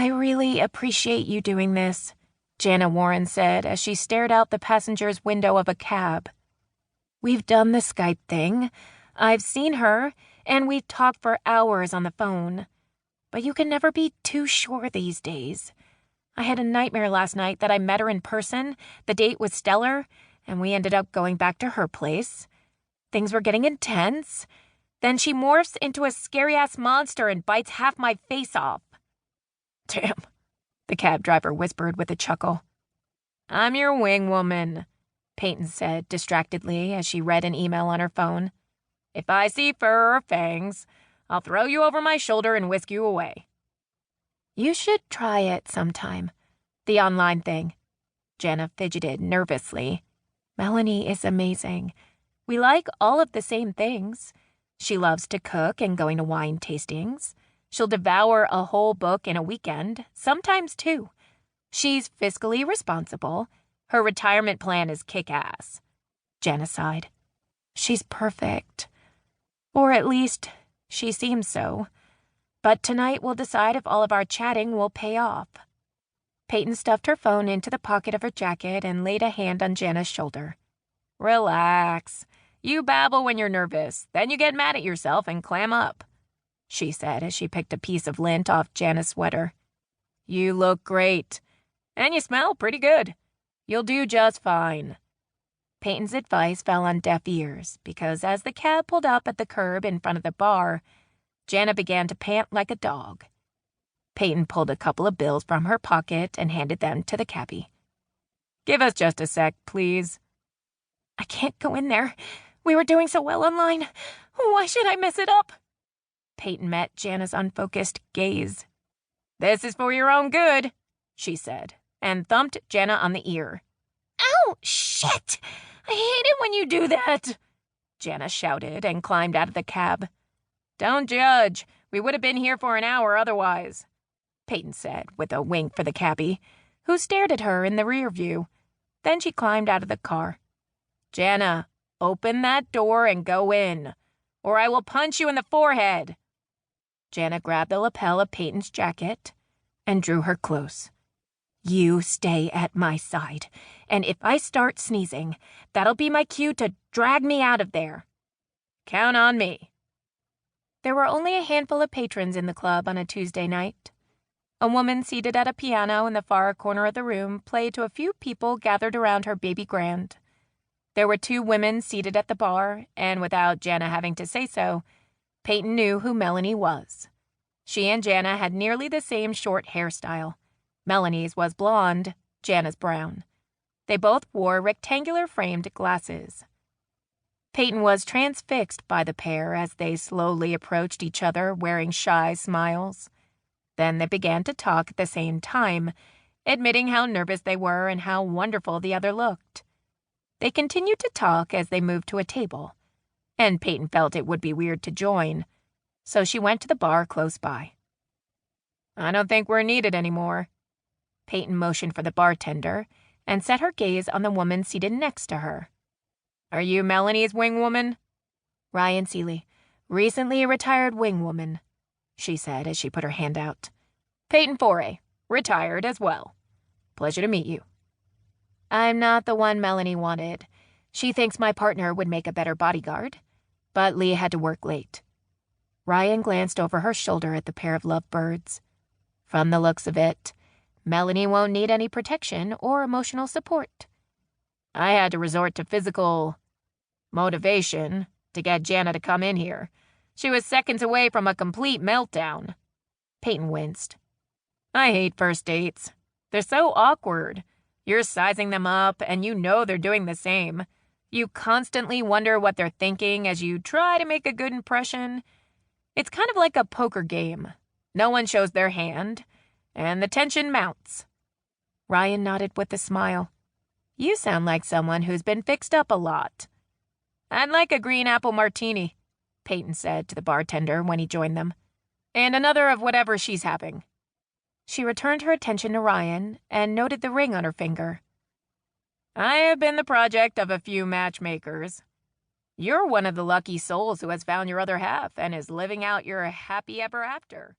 I really appreciate you doing this, Jana Warren said as she stared out the passenger's window of a cab. We've done the Skype thing. I've seen her, and we've talked for hours on the phone. But you can never be too sure these days. I had a nightmare last night that I met her in person, the date was stellar, and we ended up going back to her place. Things were getting intense. Then she morphs into a scary-ass monster and bites half my face off. Damn, the cab driver whispered with a chuckle. I'm your wingwoman, Payton said distractedly as she read an email on her phone. If I see fur or fangs, I'll throw you over my shoulder and whisk you away. You should try it sometime. The online thing. Jana fidgeted nervously. Melanie is amazing. We like all of the same things. She loves to cook and going to wine tastings. She'll devour a whole book in a weekend, sometimes two. She's fiscally responsible. Her retirement plan is kick-ass. Jana sighed. She's perfect. Or at least, she seems so. But tonight we'll decide if all of our chatting will pay off. Payton stuffed her phone into the pocket of her jacket and laid a hand on Jana's shoulder. Relax. You babble when you're nervous, then you get mad at yourself and clam up, she said as she picked a piece of lint off Jana's sweater. You look great. And you smell pretty good. You'll do just fine. Payton's advice fell on deaf ears because as the cab pulled up at the curb in front of the bar, Jana began to pant like a dog. Payton pulled a couple of bills from her pocket and handed them to the cabbie. Give us just a sec, please. I can't go in there. We were doing so well online. Why should I mess it up? Payton met Jana's unfocused gaze. This is for your own good, she said, and thumped Jana on the ear. Ow, shit! I hate it when you do that, Jana shouted and climbed out of the cab. Don't judge. We would have been here for an hour otherwise, Payton said with a wink for the cabbie, who stared at her in the rear view. Then she climbed out of the car. Jana, open that door and go in, or I will punch you in the forehead. Jana grabbed the lapel of Payton's jacket and drew her close. You stay at my side, and if I start sneezing, that'll be my cue to drag me out of there. Count on me. There were only a handful of patrons in the club on a Tuesday night. A woman seated at a piano in the far corner of the room played to a few people gathered around her baby grand. There were two women seated at the bar, and without Jana having to say so, Payton knew who Melanie was. She and Jana had nearly the same short hairstyle. Melanie's was blonde, Jana's brown. They both wore rectangular-framed glasses. Payton was transfixed by the pair as they slowly approached each other wearing shy smiles. Then they began to talk at the same time, admitting how nervous they were and how wonderful the other looked. They continued to talk as they moved to a table, and Payton felt it would be weird to join, so she went to the bar close by. I don't think we're needed anymore. Payton motioned for the bartender and set her gaze on the woman seated next to her. Are you Melanie's wingwoman? Ryan Seeley, recently a retired wingwoman, she said as she put her hand out. Payton Foret, retired as well. Pleasure to meet you. I'm not the one Melanie wanted. She thinks my partner would make a better bodyguard, but Lee had to work late. Ryan glanced over her shoulder at the pair of lovebirds. From the looks of it, Melanie won't need any protection or emotional support. I had to resort to physical motivation to get Jana to come in here. She was seconds away from a complete meltdown. Payton winced. I hate first dates. They're so awkward. You're sizing them up, and you know they're doing the same. You constantly wonder what they're thinking as you try to make a good impression. It's kind of like a poker game. No one shows their hand, and the tension mounts. Ryan nodded with a smile. You sound like someone who's been fixed up a lot. I'd like a green apple martini, Payton said to the bartender when he joined them. And another of whatever she's having. She returned her attention to Ryan and noted the ring on her finger. I have been the project of a few matchmakers. You're one of the lucky souls who has found your other half and is living out your happy ever after.